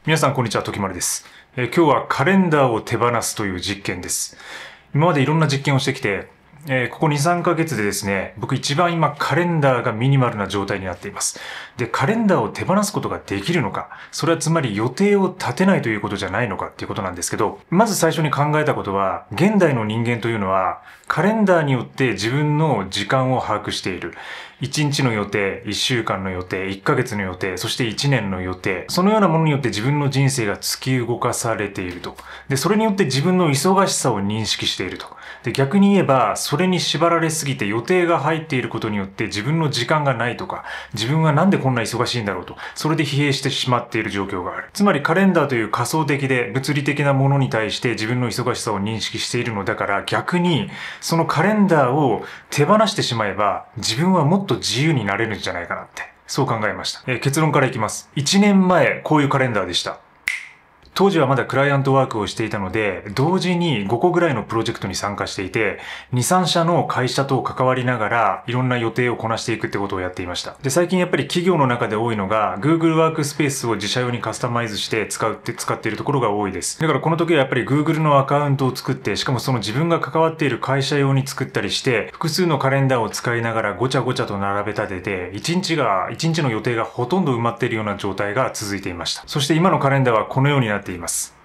皆さんこんにちは、ときまるです。今日はカレンダーを手放すという実験です。今までいろんな実験をしてきて、ここ2、3ヶ月でですね、僕一番今カレンダーがミニマルな状態になっています。で、カレンダーを手放すことができるのか、それはつまり予定を立てないということじゃないのかっていうことなんですけど、まず最初に考えたことは、現代の人間というのは、カレンダーによって自分の時間を把握している。1日の予定、1週間の予定、1ヶ月の予定、そして1年の予定。そのようなものによって自分の人生が突き動かされていると。で、それによって自分の忙しさを認識していると。で、逆に言えば、それに縛られすぎて予定が入っていることによって自分の時間がないとか、自分はなんでこんな忙しいんだろうと、それで疲弊してしまっている状況がある。つまりカレンダーという仮想的で物理的なものに対して自分の忙しさを認識しているのだから、逆にそのカレンダーを手放してしまえば、自分はもっと自由になれるんじゃないかなって、そう考えました。結論からいきます。1年前、こういうカレンダーでした。当時はまだクライアントワークをしていたので、同時に5個ぐらいのプロジェクトに参加していて、2、3社の会社と関わりながら、いろんな予定をこなしていくってことをやっていました。で、最近やっぱり企業の中で多いのが、Google ワークスペースを自社用にカスタマイズして使っているところが多いです。だからこの時はやっぱり Google のアカウントを作って、しかもその自分が関わっている会社用に作ったりして、複数のカレンダーを使いながらごちゃごちゃと並べ立てて、1日の予定がほとんど埋まっているような状態が続いていました。そして今のカレンダーはこのようになっています。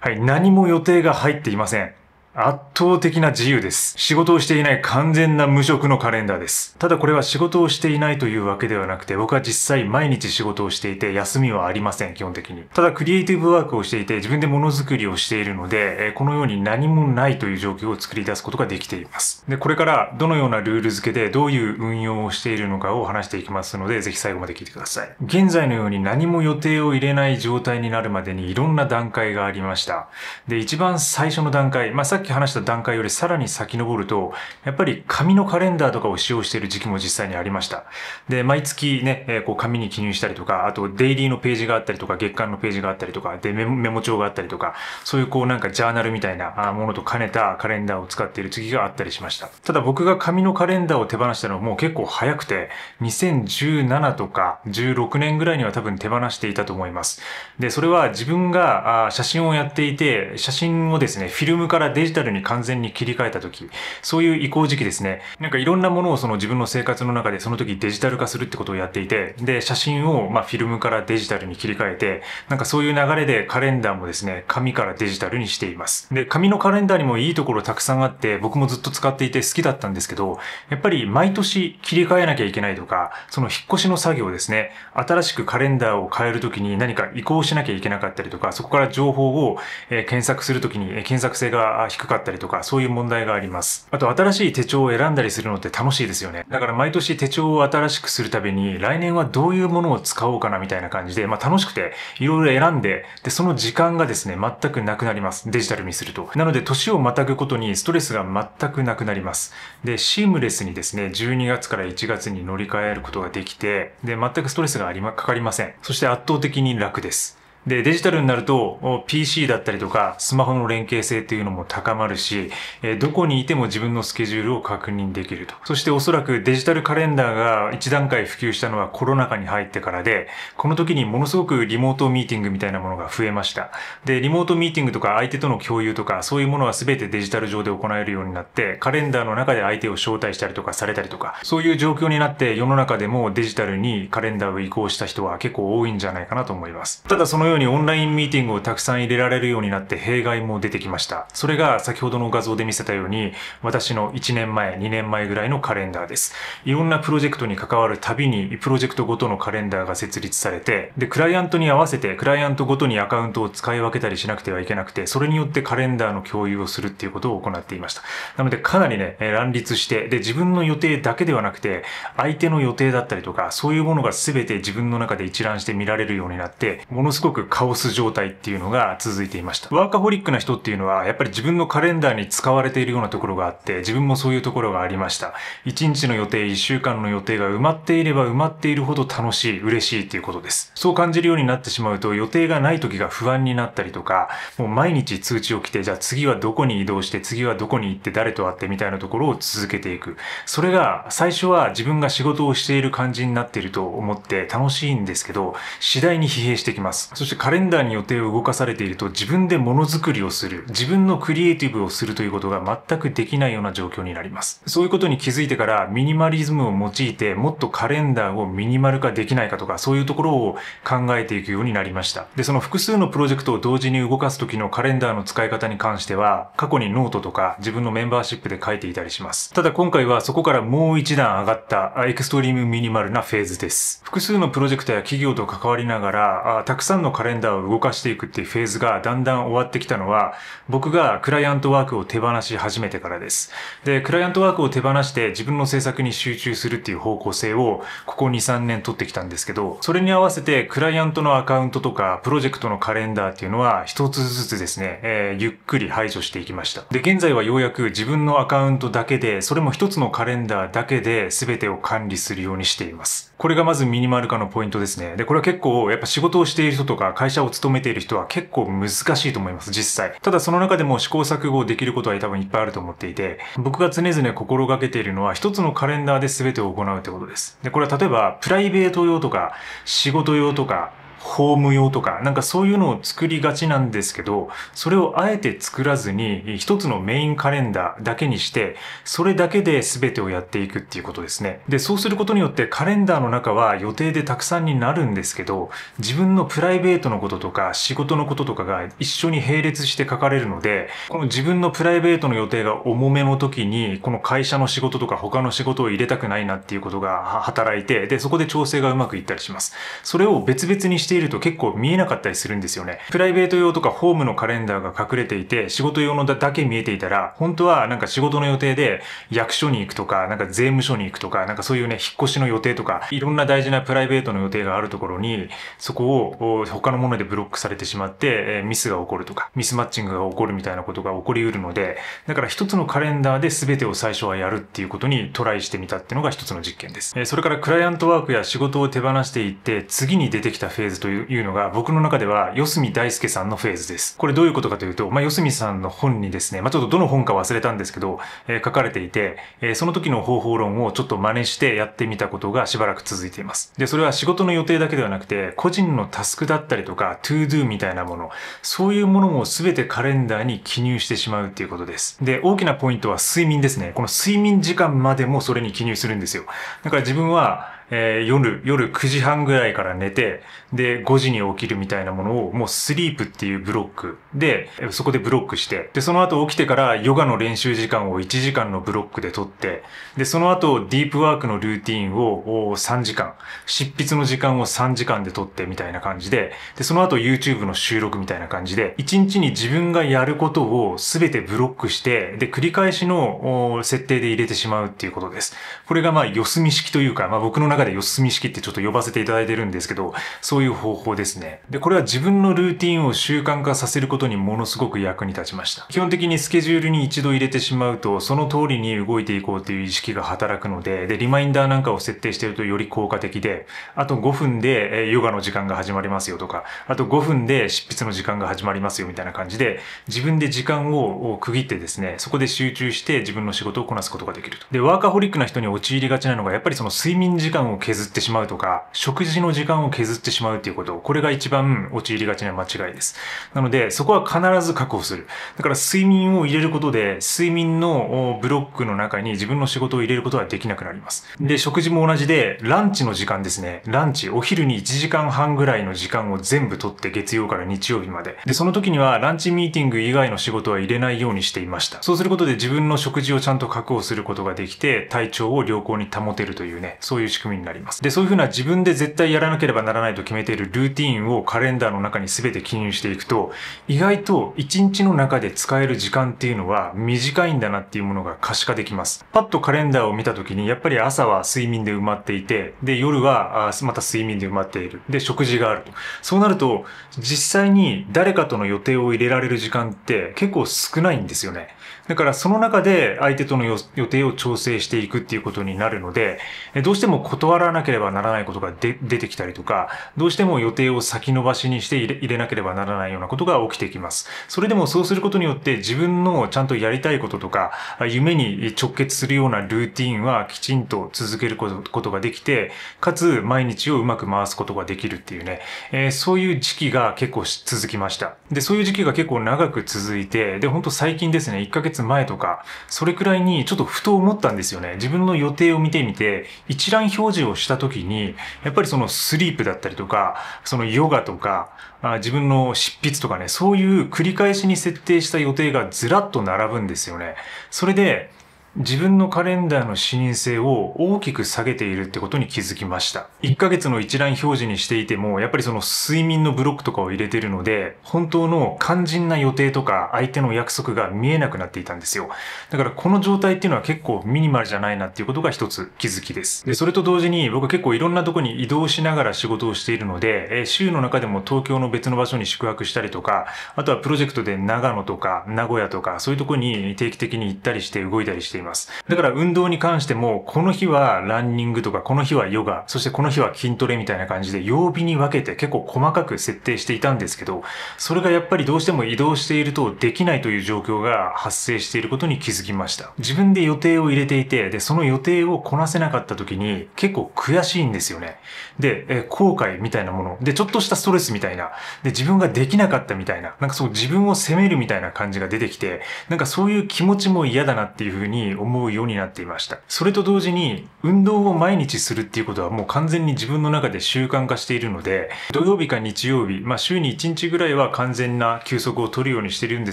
はい、何も予定が入っていません。圧倒的な自由です。仕事をしていない完全な無職のカレンダーです。ただこれは仕事をしていないというわけではなくて、僕は実際毎日仕事をしていて休みはありません、基本的に。ただクリエイティブワークをしていて自分でものづくりをしているので、このように何もないという状況を作り出すことができています。で、これからどのようなルール付けでどういう運用をしているのかを話していきますので、ぜひ最後まで聞いてください。現在のように何も予定を入れない状態になるまでにいろんな段階がありました。で、一番最初の段階、さっき話した段階よりさらに遡ると、やっぱり紙のカレンダーとかを使用している時期も実際にありました。で、毎月ね、紙に記入したりとか、あとデイリーのページがあったりとか、月間のページがあったりとか、で、メモ帳があったりとか、そういうジャーナルみたいなものと兼ねたカレンダーを使っている時があったりしました。ただ僕が紙のカレンダーを手放したのはもう結構早くて、2017とか16年ぐらいには多分手放していたと思います。で、それは自分が写真をやっていて、写真をですね、フィルムからデジタルに完全に切り替えた時、そういう移行時期ですね。いろんなものをその自分の生活の中でその時デジタル化するってことをやっていて、で、写真をフィルムからデジタルに切り替えて、そういう流れでカレンダーもですね、紙からデジタルにしています。で、紙のカレンダーにもいいところたくさんあって、僕もずっと使っていて好きだったんですけど、やっぱり毎年切り替えなきゃいけないとか、その引っ越しの作業ですね、新しくカレンダーを変えるときに何か移行しなきゃいけなかったりとか、そこから情報を検索するときに検索性が低かったりとか、そういう問題があります。あと新しい手帳を選んだりするのって楽しいですよね。だから毎年手帳を新しくするたびに、来年はどういうものを使おうかなみたいな感じで、楽しくていろいろ選んで、で、その時間がですね、全くなくなります。デジタルにすると。なので年をまたぐことにストレスが全くなくなります。で、シームレスにですね、12月から1月に乗り換えることができて、で、全くストレスがかかりません。そして圧倒的に楽です。で、デジタルになると PC だったりとかスマホの連携性っていうのも高まるし、どこにいても自分のスケジュールを確認できると。そしておそらくデジタルカレンダーが一段階普及したのはコロナ禍に入ってからで、この時にものすごくリモートミーティングみたいなものが増えました。で、リモートミーティングとか相手との共有とかそういうものは全てデジタル上で行えるようになって、カレンダーの中で相手を招待したりとかされたりとか、そういう状況になって世の中でもデジタルにカレンダーを移行した人は結構多いんじゃないかなと思います。ただそのようにオンラインミーティングをたくさん入れられるようになって弊害も出てきました。それが先ほどの画像で見せたように、私の1年前、2年前ぐらいのカレンダーです。いろんなプロジェクトに関わるたびに、プロジェクトごとのカレンダーが設立されて、で、クライアントに合わせて、クライアントごとにアカウントを使い分けたりしなくてはいけなくて、それによってカレンダーの共有をするっていうことを行っていました。なので、かなりね、乱立して、で、自分の予定だけではなくて、相手の予定だったりとか、そういうものが全て自分の中で一覧して見られるようになって、ものすごくカオス状態っていうのが続いていました。ワーカホリックな人っていうのは、やっぱり自分のカレンダーに使われているようなところがあって、自分もそういうところがありました。1日の予定、1週間の予定が埋まっていれば埋まっているほど楽しい、嬉しいっていうことです。そう感じるようになってしまうと、予定がない時が不安になったりとか、もう毎日通知を来て、じゃあ次はどこに移動して、次はどこに行って誰と会ってみたいなところを続けていく。それが最初は自分が仕事をしている感じになっていると思って楽しいんですけど、次第に疲弊してきます。そししてカレンダーに予定を動かされていると自分でものづくりをする、自分のクリエイティブをするということが全くできないような状況になります。そういうことに気づいてからミニマリズムを用いてもっとカレンダーをミニマル化できないかとか、そういうところを考えていくようになりました。で、その複数のプロジェクトを同時に動かす時のカレンダーの使い方に関しては、過去にノートとか自分のメンバーシップで書いていたりします。ただ今回はそこからもう一段上がったエクストリームミニマルなフェーズです。複数のプロジェクトや企業と関わりながら、たくさんのカレンダーを動かしていくっていうフェーズがだんだん終わってきたのは、僕がクライアントワークを手放し始めてからです。で、クライアントワークを手放して自分の制作に集中するっていう方向性をここ2、3年取ってきたんですけど、それに合わせてクライアントのアカウントとかプロジェクトのカレンダーっていうのは一つずつですね、ゆっくり排除していきました。で、現在はようやく自分のアカウントだけで、それも一つのカレンダーだけで全てを管理するようにしています。これがまずミニマル化のポイントですね。で、これは結構やっぱ仕事をしている人とか会社を勤めている人は結構難しいと思います、実際。ただその中でも試行錯誤できることは多分いっぱいあると思っていて、僕が常々心がけているのは一つのカレンダーで全てを行うってことです。で、これは例えばプライベート用とか仕事用とかホーム用とか、なんかそういうのを作りがちなんですけど、それをあえて作らずに、一つのメインカレンダーだけにして、それだけで全てをやっていくっていうことですね。で、そうすることによってカレンダーの中は予定でたくさんになるんですけど、自分のプライベートのこととか仕事のこととかが一緒に並列して書かれるので、この自分のプライベートの予定が重めの時に、この会社の仕事とか他の仕事を入れたくないなっていうことが働いて、で、そこで調整がうまくいったりします。それを別々にしていると結構見えなかったりするんですよね。プライベート用とかホームのカレンダーが隠れていて、仕事用のだけ見えていたら、本当はなんか仕事の予定で役所に行くとか、なんか税務署に行くとか、なんかそういうね、引っ越しの予定とか、いろんな大事なプライベートの予定があるところに、そこを他のものでブロックされてしまって、ミスが起こるとか、ミスマッチングが起こるみたいなことが起こりうるので、だから一つのカレンダーで全てを最初はやるっていうことにトライしてみたっていうのが一つの実験です。それからクライアントワークや仕事を手放していって、次に出てきたフェーズというのが、僕の中では、四隅大輔さんのフェーズです。これどういうことかというと、四隅さんの本にですね、ちょっとどの本か忘れたんですけど、書かれていて、その時の方法論をちょっと真似してやってみたことがしばらく続いています。で、それは仕事の予定だけではなくて、個人のタスクだったりとか、トゥードゥみたいなもの、そういうものも全てカレンダーに記入してしまうっていうことです。で、大きなポイントは睡眠ですね。この睡眠時間までもそれに記入するんですよ。だから自分は、夜9時半ぐらいから寝て、で、5時に起きるみたいなものをもうスリープっていうブロックで、そこでブロックして、で、その後起きてからヨガの練習時間を1時間のブロックで取って、で、その後ディープワークのルーティンを3時間、執筆の時間を3時間で取ってみたいな感じで、で、その後 YouTube の収録みたいな感じで、1日に自分がやることを全てブロックして、で、繰り返しの設定で入れてしまうっていうことです。これが四隅式というか、僕の中で四隅式ってちょっと呼ばせていただいてるんですけど、そういう方法ですね。で、これは自分のルーティンを習慣化させることにものすごく役に立ちました。基本的にスケジュールに一度入れてしまうと、その通りに動いていこうという意識が働くので、で、リマインダーなんかを設定しているとより効果的で、あと5分でヨガの時間が始まりますよとか、あと5分で執筆の時間が始まりますよみたいな感じで、自分で時間を区切ってですね、そこで集中して自分の仕事をこなすことができると。で、ワーカホリックな人に陥りがちなのが、やっぱりその睡眠時間を削ってしまうとか、食事の時間を削ってしまうっていうこと、これが一番陥りがちな間違いです。なので、そこは必ず確保する。だから睡眠を入れることで、睡眠のブロックの中に自分の仕事を入れることはできなくなります。で、食事も同じで、ランチの時間ですね。ランチ、お昼に1時間半ぐらいの時間を全部取って月曜から日曜日まで。で、その時にはランチミーティング以外の仕事は入れないようにしていました。そうすることで自分の食事をちゃんと確保することができて、体調を良好に保てるというね、そういう仕組みになります。で、そういうふうな自分で絶対やらなければならないと決めているルーティーンをカレンダーの中に全て記入していくと、意外と1日の中で使える時間っていうのは短いんだなっていうものが可視化できます。パッとカレンダーを見た時に、やっぱり朝は睡眠で埋まっていて、で、夜はまた睡眠で埋まっている。で、食事があると。そうなると、実際に誰かとの予定を入れられる時間って結構少ないんですよね。だからその中で相手との予定を調整していくっていうことになるので、どうしても断断らなければならないことが出てきたりとか、どうしても予定を先延ばしにして入れなければならないようなことが起きてきます。それでもそうすることによって自分のちゃんとやりたいこととか、夢に直結するようなルーティンはきちんと続けることができて、かつ毎日をうまく回すことができるっていうね、そういう時期が結構続きました。で、そういう時期が結構長く続いて、で、ほんと最近ですね、1ヶ月前とか、それくらいにちょっとふと思ったんですよね。自分の予定を見てみて、一覧表示をした時に、やっぱりそのスリープだったりとか、そのヨガとか、自分の執筆とかね、そういう繰り返しに設定した予定がずらっと並ぶんですよね。それで、自分のカレンダーの視認性を大きく下げているってことに気づきました。1ヶ月の一覧表示にしていても、やっぱりその睡眠のブロックとかを入れてるので、本当の肝心な予定とか相手の約束が見えなくなっていたんですよ。だからこの状態っていうのは結構ミニマルじゃないなっていうことが一つ気づきです。で、それと同時に僕は結構いろんなとこに移動しながら仕事をしているので、週の中でも東京の別の場所に宿泊したりとか、あとはプロジェクトで長野とか名古屋とかそういうとこに定期的に行ったりして動いたりしています。だから運動に関しても、この日はランニングとか、この日はヨガ、そしてこの日は筋トレみたいな感じで曜日に分けて結構細かく設定していたんですけど、それがやっぱりどうしても移動しているとできないという状況が発生していることに気づきました。自分で予定を入れていて、で、その予定をこなせなかった時に結構悔しいんですよね。で、後悔みたいなもの。で、ちょっとしたストレスみたいな。で、自分ができなかったみたいな。なんかそう自分を責めるみたいな感じが出てきて、なんかそういう気持ちも嫌だなっていうふうに思うようになっていました。それと同時に、運動を毎日するっていうことはもう完全に自分の中で習慣化しているので、土曜日か日曜日、週に1日ぐらいは完全な休息を取るようにしてるんで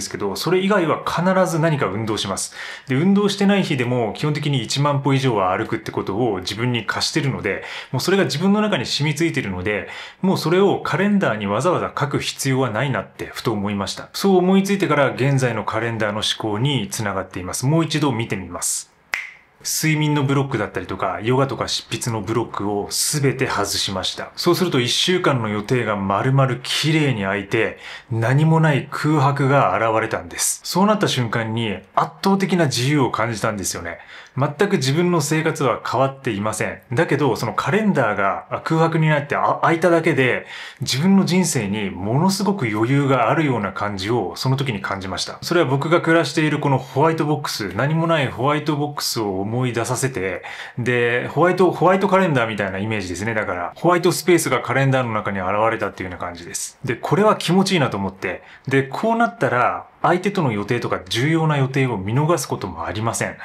すけど、それ以外は必ず何か運動します。で、運動してない日でも基本的に1万歩以上は歩くってことを自分に課してるので、もうそれが自分の中に染みついてるので、もうそれをカレンダーにわざわざ書く必要はないなってふと思いました。そう思いついてから現在のカレンダーの思考につながっています。もう一度見てみます。睡眠のブロックだったりとか、ヨガとか執筆のブロックをすべて外しました。そうすると1週間の予定が丸々綺麗に空いて、何もない空白が現れたんです。そうなった瞬間に圧倒的な自由を感じたんですよね。全く自分の生活は変わっていません。だけど、そのカレンダーが空白になって空いただけで、自分の人生にものすごく余裕があるような感じをその時に感じました。それは僕が暮らしているこのホワイトボックス、何もないホワイトボックスを思い出させて、で、ホワイトカレンダーみたいなイメージですね。だから、ホワイトスペースがカレンダーの中に現れたっていうような感じです。で、これは気持ちいいなと思って、で、こうなったら、相手との予定とか重要な予定を見逃すこともありません。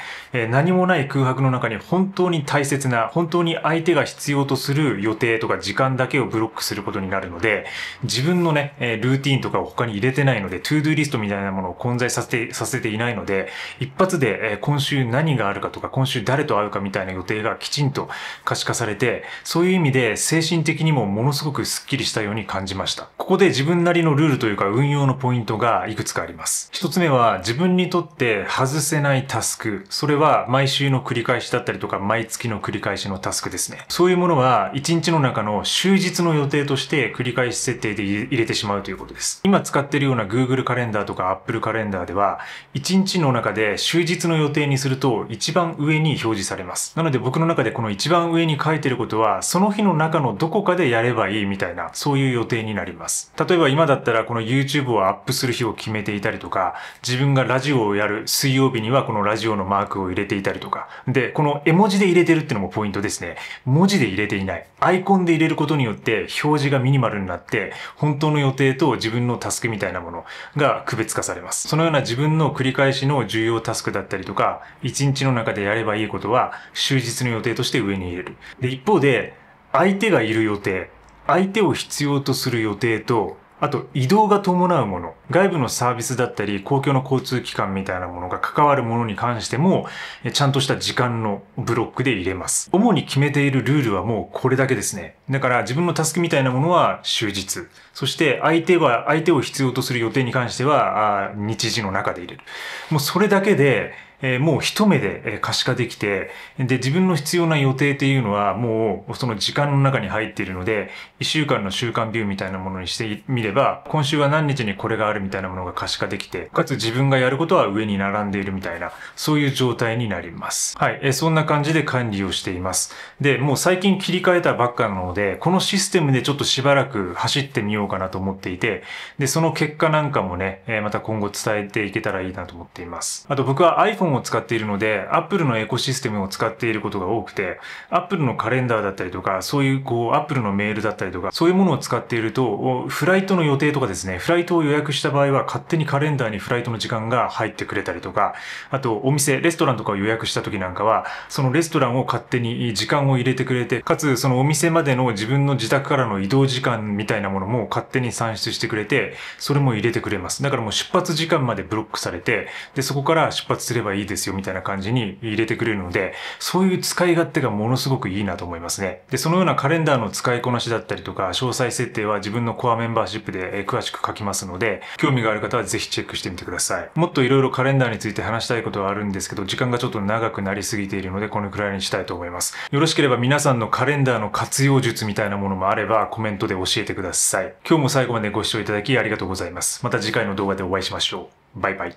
何もない空白の中に本当に大切な、本当に相手が必要とする予定とか時間だけをブロックすることになるので、自分のね、ルーティンとかを他に入れてないので、トゥードゥーリストみたいなものを混在させていないので、一発で、今週何があるかとか、今週誰と会うかみたいな予定がきちんと可視化されて、そういう意味で精神的にもものすごくスッキリしたように感じました。ここで自分なりのルールというか運用のポイントがいくつかあります。一つ目は自分にとって外せないタスク。それは毎週の繰り返しだったりとか毎月の繰り返しのタスクですね。そういうものは一日の中の終日の予定として繰り返し設定で入れてしまうということです。今使っているような Google カレンダーとか Apple カレンダーでは一日の中で終日の予定にすると一番上に表示されます。なので僕の中でこの一番上に書いてることはその日の中のどこかでやればいいみたいなそういう予定になります。例えば今だったらこの YouTube をアップする日を決めていたりとか、自分がラジオをやる水曜日にはこのラジオのマークを入れていたりとか。で、この絵文字で入れてるっていうのもポイントですね。文字で入れていない。アイコンで入れることによって表示がミニマルになって、本当の予定と自分のタスクみたいなものが区別化されます。そのような自分の繰り返しの重要タスクだったりとか、一日の中でやればいいことは終日の予定として上に入れる。で、一方で、相手がいる予定、相手を必要とする予定と、あと移動が伴うもの、外部のサービスだったり公共の交通機関みたいなものが関わるものに関してもちゃんとした時間のブロックで入れます。主に決めているルールはもうこれだけですね。だから自分のタスクみたいなものは終日、そして相手を必要とする予定に関しては日時の中で入れる。もうそれだけでもう一目で可視化できて、で、自分の必要な予定っていうのはもうその時間の中に入っているので、1週間の週間ビューみたいなものにしてみれば、今週は何日にこれがあるみたいなものが可視化できて、かつ自分がやることは上に並んでいるみたいな、そういう状態になります。はい、そんな感じで管理をしています。で、もう最近切り替えたばっかなので、このシステムでちょっとしばらく走ってみようかなと思っていて、で、その結果なんかもね、また今後伝えていけたらいいなと思っています。あと僕は iPhone を使っているので、Apple のエコシステムを使っていることが多くて、Apple のカレンダーだったりとか、そういうApple のメールだったりとか、そういうものを使っていると、フライトの予定とかですね、フライトを予約した場合は勝手にカレンダーにフライトの時間が入ってくれたりとか、あとお店、レストランとかを予約した時なんかは、そのレストランを勝手に時間を入れてくれて、かつそのお店までの自分の自宅からの移動時間みたいなものも勝手に算出してくれて、それも入れてくれます。だからもう出発時間までブロックされて、で、そこから出発すればいいですよみたいな感じに入れてくれるので、そういう使い勝手がものすごくいいなと思いますね。で、そのようなカレンダーの使いこなしだったりとか、詳細設定は自分のコアメンバーシップで詳しく書きますので、興味がある方はぜひチェックしてみてください。もっといろいろカレンダーについて話したいことはあるんですけど、時間がちょっと長くなりすぎているので、このくらいにしたいと思います。よろしければ皆さんのカレンダーの活用術みたいなものもあれば、コメントで教えてください。今日も最後までご視聴いただきありがとうございます。また次回の動画でお会いしましょう。バイバイ。